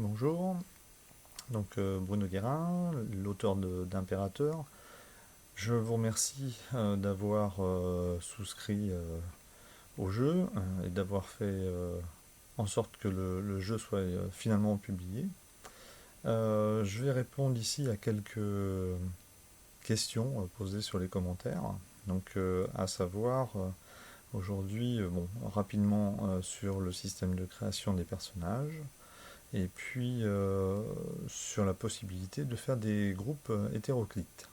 Bonjour, donc Bruno Guérin, l'auteur d'Impérateur. Je vous remercie d'avoir souscrit au jeu et d'avoir fait en sorte que le jeu soit finalement publié. Je vais répondre ici à quelques questions posées sur les commentaires. Donc, à savoir, aujourd'hui, rapidement sur le système de création des personnages, et puis sur la possibilité de faire des groupes hétéroclites.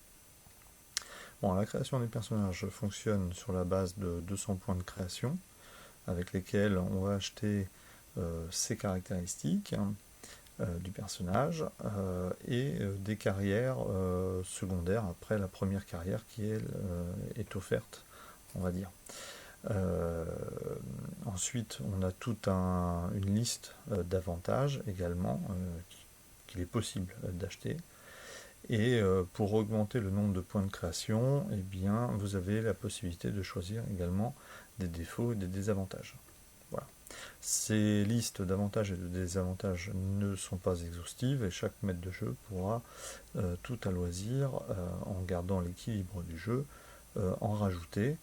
Bon, la création des personnages fonctionne sur la base de 200 points de création, avec lesquels on va acheter ses caractéristiques du personnage et des carrières secondaires après la première carrière qui elle, est offerte, on va dire. Ensuite, on a toute une liste d'avantages également qu'il est possible d'acheter. Et pour augmenter le nombre de points de création, eh bien, vous avez la possibilité de choisir également des défauts et des désavantages. Voilà. Ces listes d'avantages et de désavantages ne sont pas exhaustives et chaque maître de jeu pourra tout à loisir, en gardant l'équilibre du jeu, en rajouter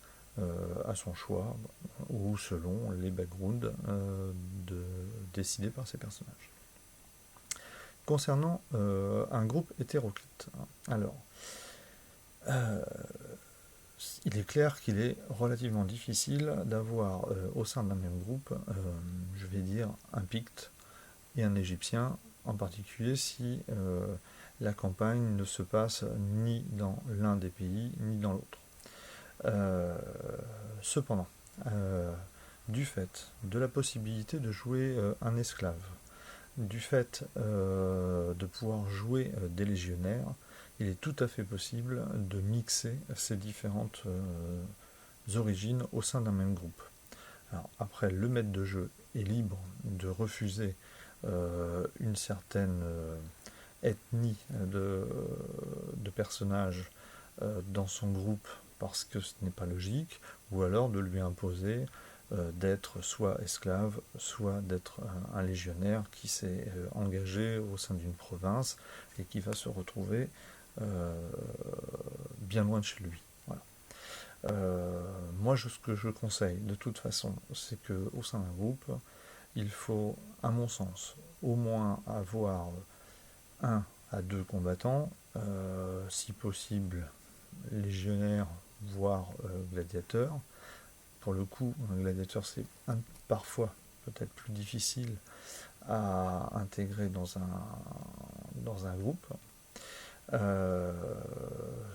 à son choix ou selon les backgrounds décidés par ces personnages. Concernant un groupe hétéroclite, alors, il est clair qu'il est relativement difficile d'avoir au sein d'un même groupe, je vais dire, un Picte et un Égyptien, en particulier si la campagne ne se passe ni dans l'un des pays ni dans l'autre. Cependant, du fait de la possibilité de jouer un esclave, du fait de pouvoir jouer des légionnaires, il est tout à fait possible de mixer ces différentes origines au sein d'un même groupe. Alors, après, le maître de jeu est libre de refuser une certaine ethnie de personnages dans son groupe parce que ce n'est pas logique, ou alors de lui imposer d'être soit esclave, soit d'être un légionnaire qui s'est engagé au sein d'une province et qui va se retrouver bien loin de chez lui. Voilà. Moi, ce que je conseille de toute façon, c'est qu'au sein d'un groupe, il faut, à mon sens, au moins avoir un à deux combattants, si possible légionnaire, voire gladiateur. Pour le coup, un gladiateur, c'est parfois peut-être plus difficile à intégrer dans un groupe,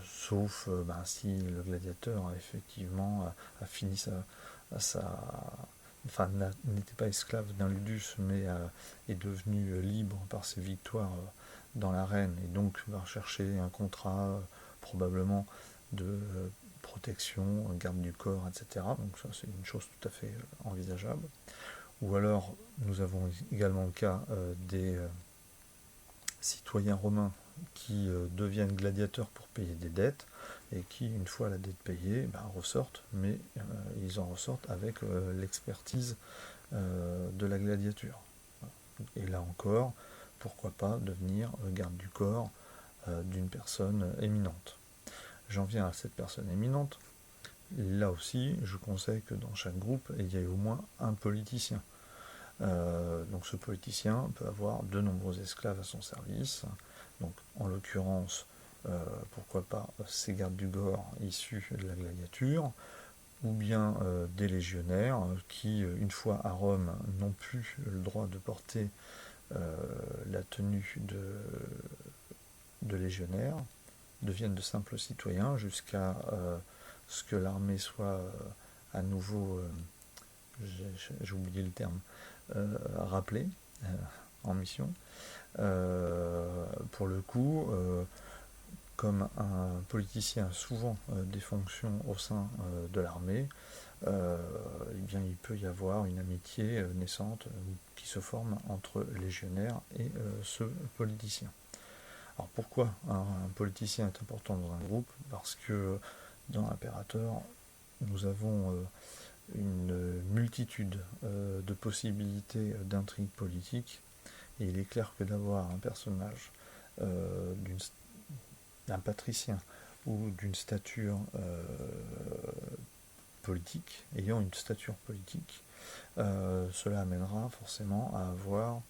sauf si le gladiateur effectivement a fini enfin, n'était pas esclave d'un ludus, mais est devenu libre par ses victoires dans l'arène, et donc va rechercher un contrat probablement de protection, garde du corps, etc. Donc ça, c'est une chose tout à fait envisageable. Ou alors, nous avons également le cas des citoyens romains qui deviennent gladiateurs pour payer des dettes, et qui, une fois la dette payée, ressortent, mais ils en ressortent avec l'expertise de la gladiature. Et là encore, pourquoi pas devenir garde du corps d'une personne éminente. J'en viens à cette personne éminente. Là aussi, je conseille que dans chaque groupe, il y ait au moins un politicien. Donc ce politicien peut avoir de nombreux esclaves à son service. Donc en l'occurrence, pourquoi pas ces gardes du corps issus de la gladiature, ou bien des légionnaires qui, une fois à Rome, n'ont plus le droit de porter la tenue de légionnaire, deviennent de simples citoyens jusqu'à ce que l'armée soit à nouveau, j'ai oublié le terme, rappelée en mission. Pour le coup, comme un politicien a souvent des fonctions au sein de l'armée, eh bien, il peut y avoir une amitié naissante qui se forme entre légionnaires et ce politicien. Alors pourquoi un politicien est important dans un groupe? Parce que dans Impérateur, nous avons une multitude de possibilités d'intrigues politiques Et il est clair que d'avoir un personnage d'un patricien ou d'une stature politique, ayant une stature politique, cela amènera forcément à avoir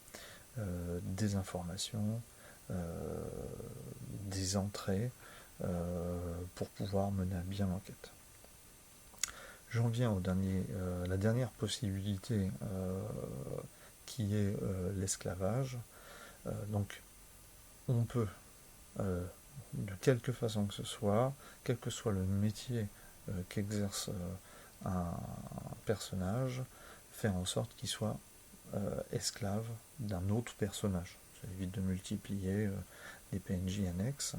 des informations, des entrées pour pouvoir mener à bien l'enquête. J'en viens la dernière possibilité qui est l'esclavage. Donc on peut, de quelque façon que ce soit, quel que soit le métier qu'exerce un personnage, faire en sorte qu'il soit esclave d'un autre personnage. Ça évite de multiplier les PNJ annexes.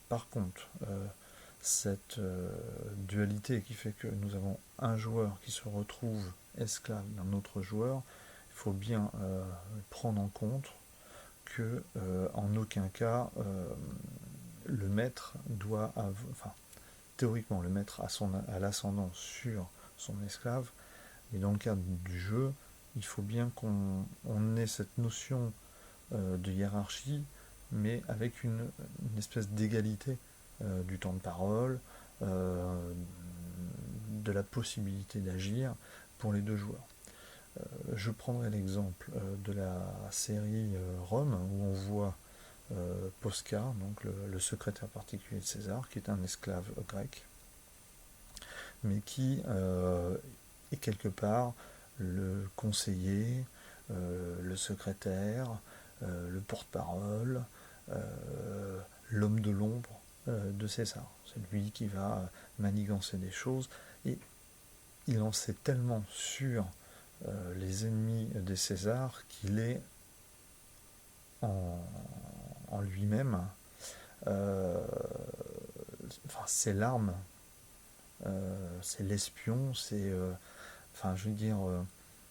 Par contre, cette dualité qui fait que nous avons un joueur qui se retrouve esclave d'un autre joueur, il faut bien prendre en compte que en aucun cas le maître doit théoriquement le maître a l'ascendant sur son esclave, mais dans le cadre du jeu, il faut bien qu'on ait cette notion de hiérarchie, mais avec une espèce d'égalité du temps de parole, de la possibilité d'agir pour les deux joueurs. Je prendrai l'exemple de la série Rome, où on voit Posca, donc le secrétaire particulier de César, qui est un esclave grec, mais qui est quelque part le conseiller, le secrétaire, le porte-parole, l'homme de l'ombre de César. C'est lui qui va manigancer des choses, et il en sait tellement sur les ennemis des Césars qu'il est en lui-même, c'est l'arme, c'est l'espion, c'est, je veux dire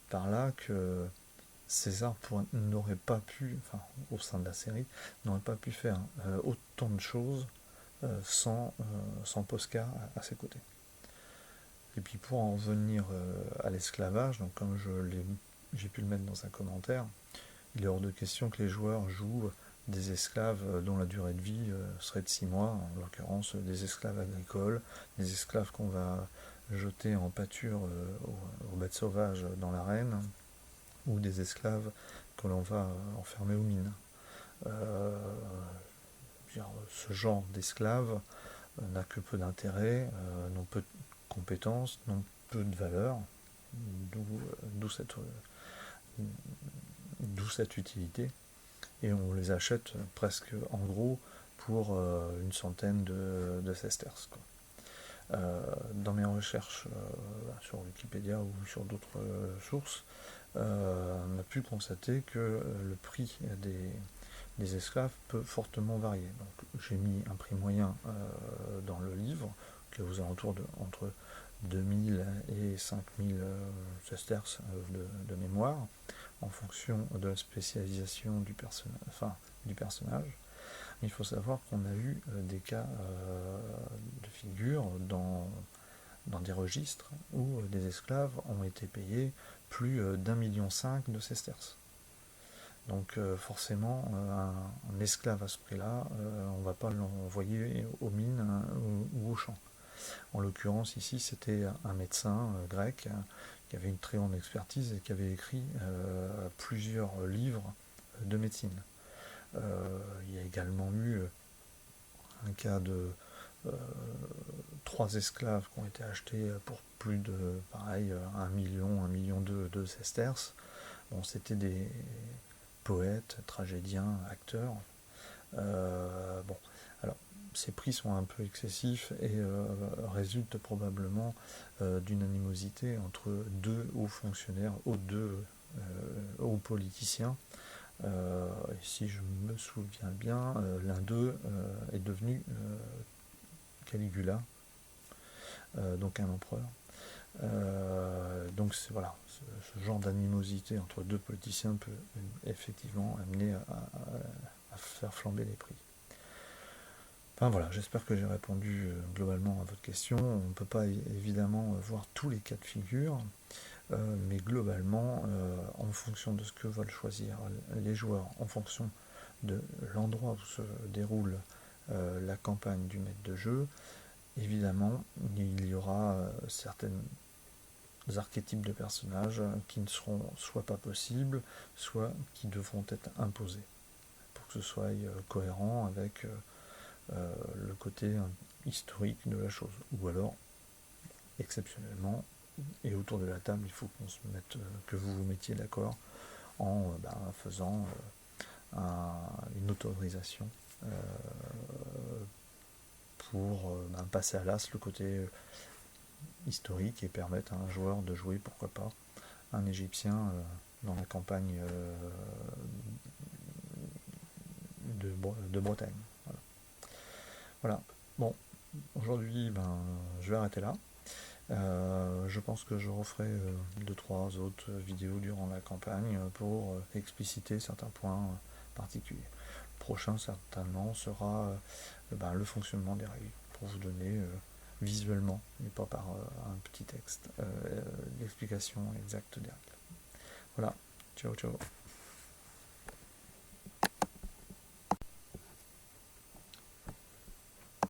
par là que César n'aurait pas pu, au sein de la série, n'aurait pas pu faire autant de choses sans Posca à ses côtés. Et puis pour en venir à l'esclavage, donc comme j'ai pu le mettre dans un commentaire, il est hors de question que les joueurs jouent des esclaves dont la durée de vie serait de 6 mois, en l'occurrence des esclaves agricoles, des esclaves qu'on va jeter en pâture aux bêtes sauvages dans l'arène, ou des esclaves que l'on va enfermer aux mines. Ce genre d'esclaves n'a que peu d'intérêt, n'ont peu de compétences, n'ont peu de valeur, d'où cette utilité, et on les achète presque en gros pour une centaine de sesterces. Dans mes recherches sur Wikipédia ou sur d'autres sources, on a pu constater que le prix des esclaves peut fortement varier. Donc, j'ai mis un prix moyen dans le livre, qui est aux alentours entre 2000 et 5000 sesterces de mémoire, en fonction de la spécialisation du personnage. Mais il faut savoir qu'on a eu des cas de figure dans des registres où des esclaves ont été payés plus d'1,5 million de sesterces. Donc forcément, un esclave à ce prix-là, on ne va pas l'envoyer aux mines ou aux champs. En l'occurrence, ici, c'était un médecin grec qui avait une très grande expertise et qui avait écrit plusieurs livres de médecine. Il y a également eu un cas de 3 esclaves qui ont été achetés pour plus de, 1 million de sesterces. Bon, c'était des poètes, tragédiens, acteurs. Alors, ces prix sont un peu excessifs et résultent probablement d'une animosité entre deux hauts fonctionnaires, hauts politiciens. Et si je me souviens bien, l'un d'eux est devenu Caligula, donc un empereur. Donc voilà, ce genre d'animosité entre deux politiciens peut effectivement amener à faire flamber les prix. Enfin voilà, j'espère que j'ai répondu globalement à votre question. On ne peut pas évidemment voir tous les cas de figure. mais globalement, en fonction de ce que veulent choisir les joueurs, en fonction de l'endroit où se déroule la campagne du maître de jeu, évidemment, il y aura certains archétypes de personnages qui ne seront soit pas possibles, soit qui devront être imposés, pour que ce soit cohérent avec le côté historique de la chose. Ou alors, exceptionnellement, et autour de la table, il faut que vous vous mettiez d'accord en faisant une autorisation pour passer à l'as le côté historique et permettre à un joueur de jouer, pourquoi pas, un Égyptien dans la campagne de Bretagne. Voilà. Bon, aujourd'hui, je vais arrêter là. Je pense que je referai 2-3 autres vidéos durant la campagne pour expliciter certains points particuliers. Le prochain, certainement, sera le fonctionnement des règles, pour vous donner visuellement, et pas par un petit texte, l'explication exacte des règles. Voilà, ciao ciao.